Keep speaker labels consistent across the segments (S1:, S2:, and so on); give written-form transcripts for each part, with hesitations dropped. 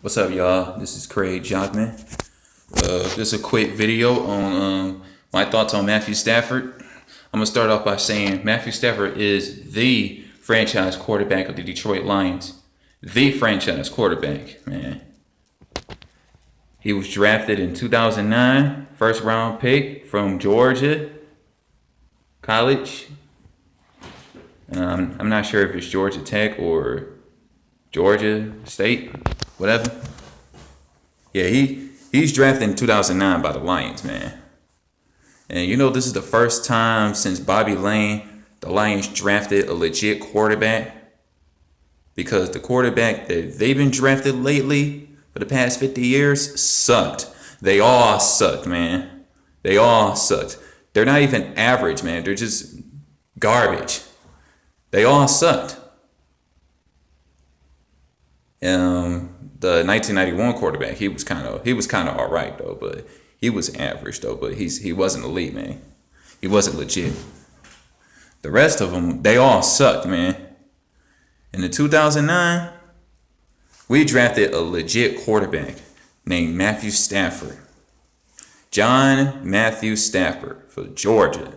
S1: What's up, y'all? This is Craig Jockman. Just a quick video on my thoughts on Matthew Stafford. I'm gonna start off by saying Matthew Stafford is the franchise quarterback of the Detroit Lions. The franchise quarterback, man. He was drafted in 2009, first round pick from Georgia College. I'm not sure if it's Georgia Tech or Georgia State, whatever. Yeah, he's drafted in 2009 by the Lions, man. And this is the first time since Bobby Lane the Lions drafted a legit quarterback, because the quarterback that they've been drafted lately for the past 50 years sucked. They all sucked, man. They all sucked. They're not even average, man. They're just garbage. They all sucked. The 1991 quarterback, he was kind of all right though, but he was average though. But he wasn't elite, man. He wasn't legit. The rest of them, they all sucked, man. In the 2009, we drafted a legit quarterback named Matthew Stafford. John Matthew Stafford for Georgia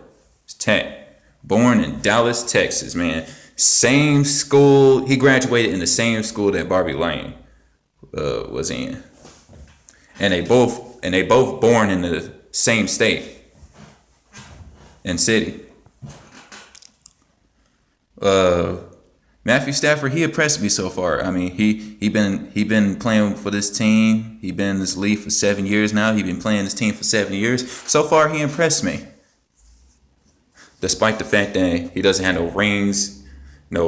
S1: Tech, born in Dallas, Texas, man. Same school. He graduated in the same school that Bobby Lane was in, and they both born in the same state and city. Matthew Stafford, he impressed me so far. I mean, he been playing for this team. He been in this league for 7 years now. He been playing this team for 7 years. So far, he impressed me, despite the fact that he doesn't have no rings, no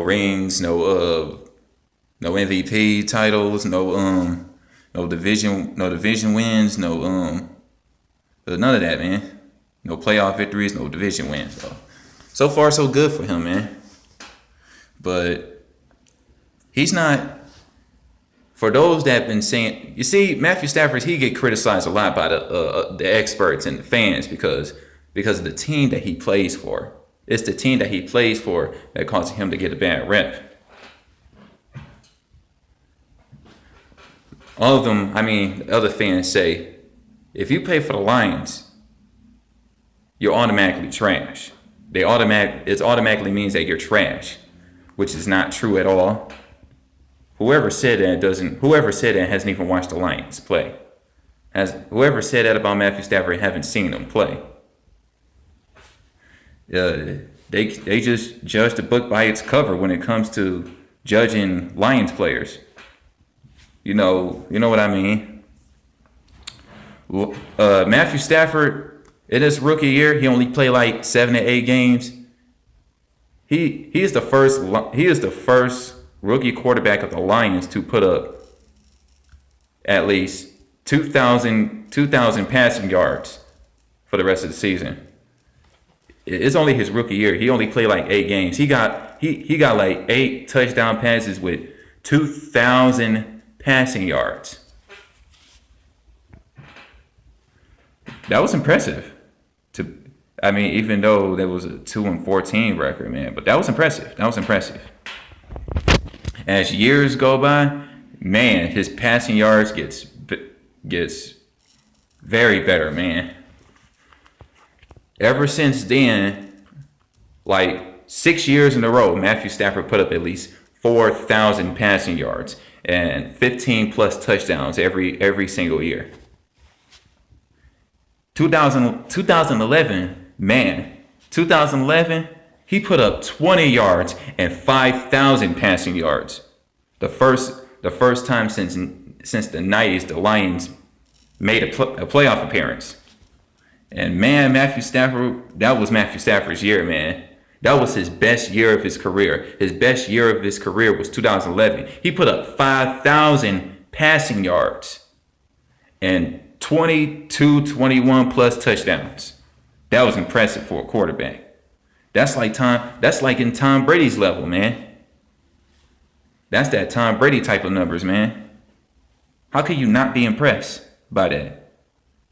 S1: MVP titles, no division wins, none of that, man. No playoff victories, no division wins. So far, so good for him, man. But he's not. For those that have been saying, you see, Matthew Stafford, he get criticized a lot by the experts and the fans because of the team that he plays for. It's the team that he plays for that causes him to get a bad rep. All of them, I mean, other fans say, if you play for the Lions, you're automatically trash. It automatically means that you're trash, which is not true at all. Whoever said that hasn't even watched the Lions play. Whoever said that about Matthew Stafford haven't seen him play. They just judge the book by its cover when it comes to judging Lions players. You know what I mean. Matthew Stafford, in his rookie year, he only played like 7 to 8 games. He is the first rookie quarterback of the Lions to put up at least 2,000 passing yards for the rest of the season. It's only his rookie year. He only played like 8 games. He got like 8 touchdown passes with 2,000 passing yards. That was impressive. Even though there was a 2-14 record, man, but that was impressive. As years go by, man, his passing yards gets very better, man. Ever since then, like 6 years in a row, Matthew Stafford put up at least 4,000 passing yards and 15 plus touchdowns every single year. 2011, he put up 20 yards and 5,000 passing yards. The first time since the 90s the Lions made a playoff appearance. And man, Matthew Stafford, that was Matthew Stafford's year, man. That was his best year of his career. His best year of his career was 2011. He put up 5,000 passing yards and 21 plus touchdowns. That was impressive for a quarterback. That's like in Tom Brady's level, man. That's that Tom Brady type of numbers, man. How can you not be impressed by that?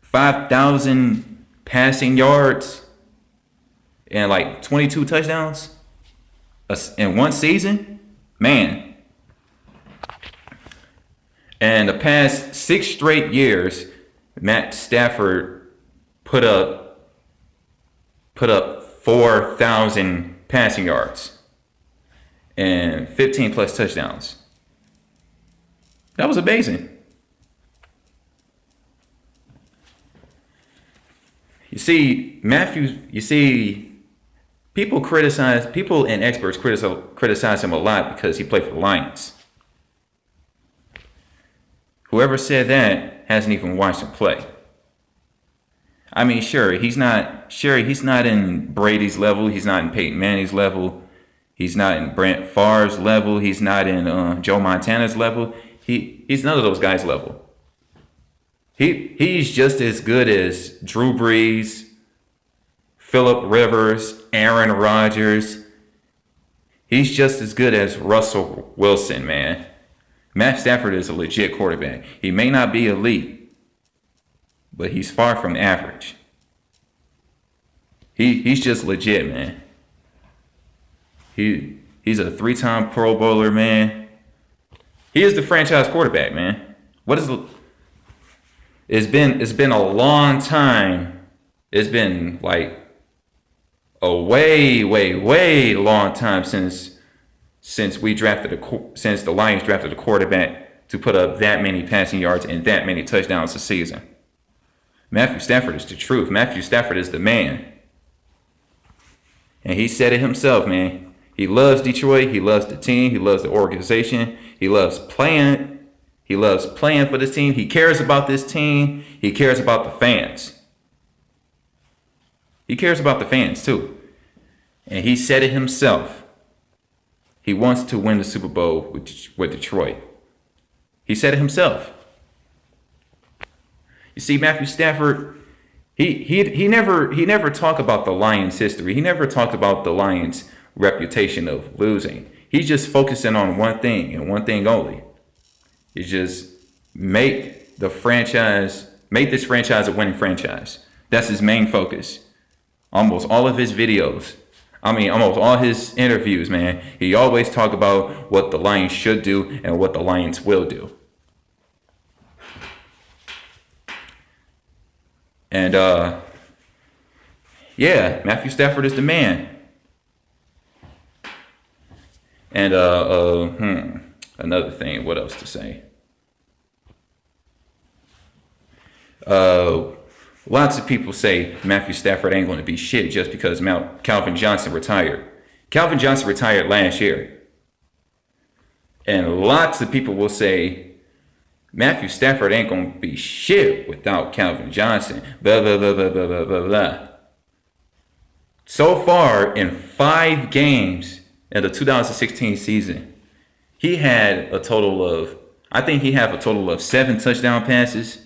S1: 5,000 passing yards and like 22 touchdowns in one season? Man, And the past 6 straight years, Matt Stafford put up 4,000 passing yards and 15 plus touchdowns. That was amazing. You see, people and experts criticize him a lot because he played for the Lions. Whoever said that hasn't even watched him play. I mean, sure, he's not in Brady's level, he's not in Peyton Manning's level, he's not in Brent Favre's level, he's not in Joe Montana's level. He's none of those guys' level. He's just as good as Drew Brees, Phillip Rivers, Aaron Rodgers. He's just as good as Russell Wilson, man. Matt Stafford is a legit quarterback. He may not be elite, but he's far from average. He's just legit, man. He's a 3-time Pro Bowler, man. He is the franchise quarterback, man. It's been a long time. It's been like a way long time since the Lions drafted a quarterback to put up that many passing yards and that many touchdowns a season. Matthew Stafford is the truth. Matthew Stafford is the man. And he said it himself, man. He loves Detroit. He loves the team. He loves the organization. He loves playing. He loves playing for this team. He cares about this team. He cares about the fans. He cares about the fans too. And he said it himself. He wants to win the Super Bowl with Detroit. He said it himself. You see, Matthew Stafford, he never talked about the Lions' history. He never talked about the Lions' reputation of losing. He's just focusing on one thing and one thing only. It's just make this franchise a winning franchise. That's his main focus. Almost all of his videos, almost all his interviews, man, he always talk about what the Lions should do and what the Lions will do. And yeah, Matthew Stafford is the man. And another thing, what else to say? Lots of people say Matthew Stafford ain't going to be shit just because Calvin Johnson retired. Calvin Johnson retired last year. And lots of people will say Matthew Stafford ain't going to be shit without Calvin Johnson. Blah, blah, blah, blah, blah, blah, blah, blah. So far, in 5 games in the 2016 season, he had a total of 7 touchdown passes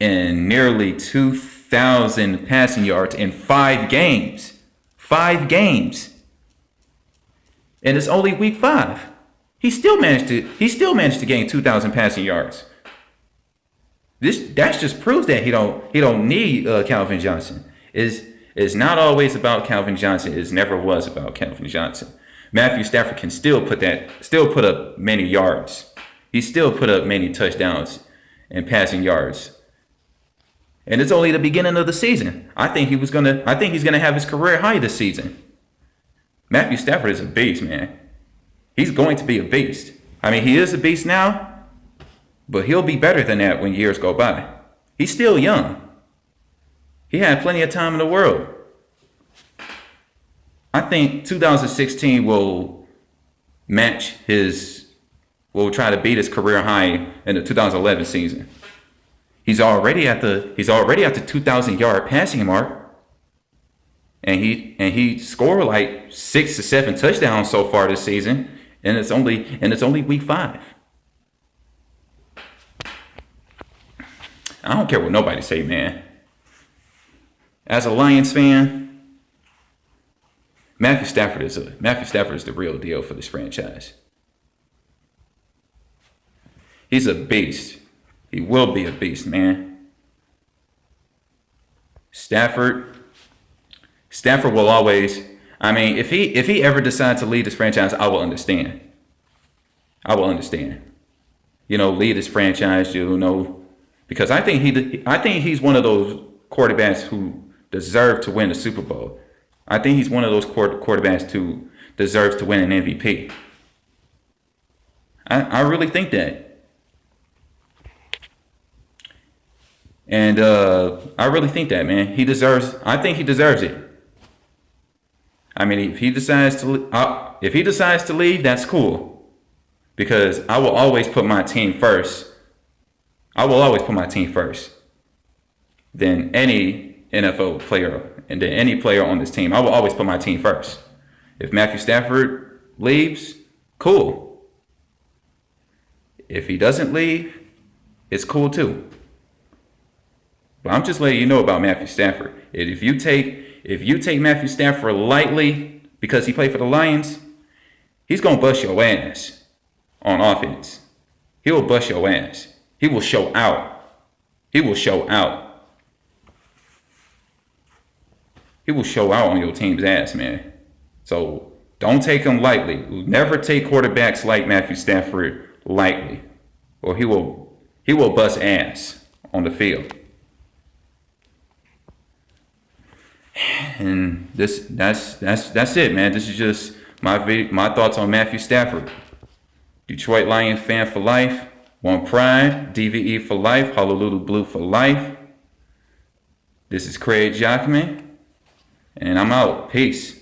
S1: and nearly 2,000 passing yards in 5 games. 5 games. And it's only week 5. He still managed to gain 2,000 passing yards. That just proves that he don't need Calvin Johnson. It's not always about Calvin Johnson. It never was about Calvin Johnson. Matthew Stafford can still put up many yards. He still put up many touchdowns and passing yards. And it's only the beginning of the season. I think he's gonna have his career high this season. Matthew Stafford is a beast, man. He's going to be a beast. He is a beast now, but he'll be better than that when years go by. He's still young. He had plenty of time in the world. I think 2016 will try to beat his career high in the 2011 season. He's already at the 2,000-yard passing mark. And he scored like 6 to 7 touchdowns so far this season, and it's only week 5. I don't care what nobody say, man. As a Lions fan, Matthew Stafford is the real deal for this franchise. He's a beast. He will be a beast, man. Stafford will always, if he ever decides to leave this franchise, I will understand. lead his franchise, because I think he's one of those quarterbacks who deserve to win the Super Bowl. I think he's one of those quarterbacks who deserves to win an MVP. I really think that. And I really think that, man. I think he deserves it. I mean, if he decides to leave, that's cool. Because I will always put my team first. I will always put my team first than any NFL player and than any player on this team. I will always put my team first. If Matthew Stafford leaves, cool. If he doesn't leave, it's cool too. But I'm just letting you know about Matthew Stafford. If you take Matthew Stafford lightly because he played for the Lions, he's gonna bust your ass on offense. He will bust your ass. He will show out. He will show out. He will show out on your team's ass, man. So don't take him lightly. Never take quarterbacks like Matthew Stafford lightly, or he will bust ass on the field. And that's it, man. This is just my thoughts on Matthew Stafford. Detroit Lion fan for life. One Pride, DVE for life, Honolulu Blue for life. This is Craig Jackman, and I'm out. Peace.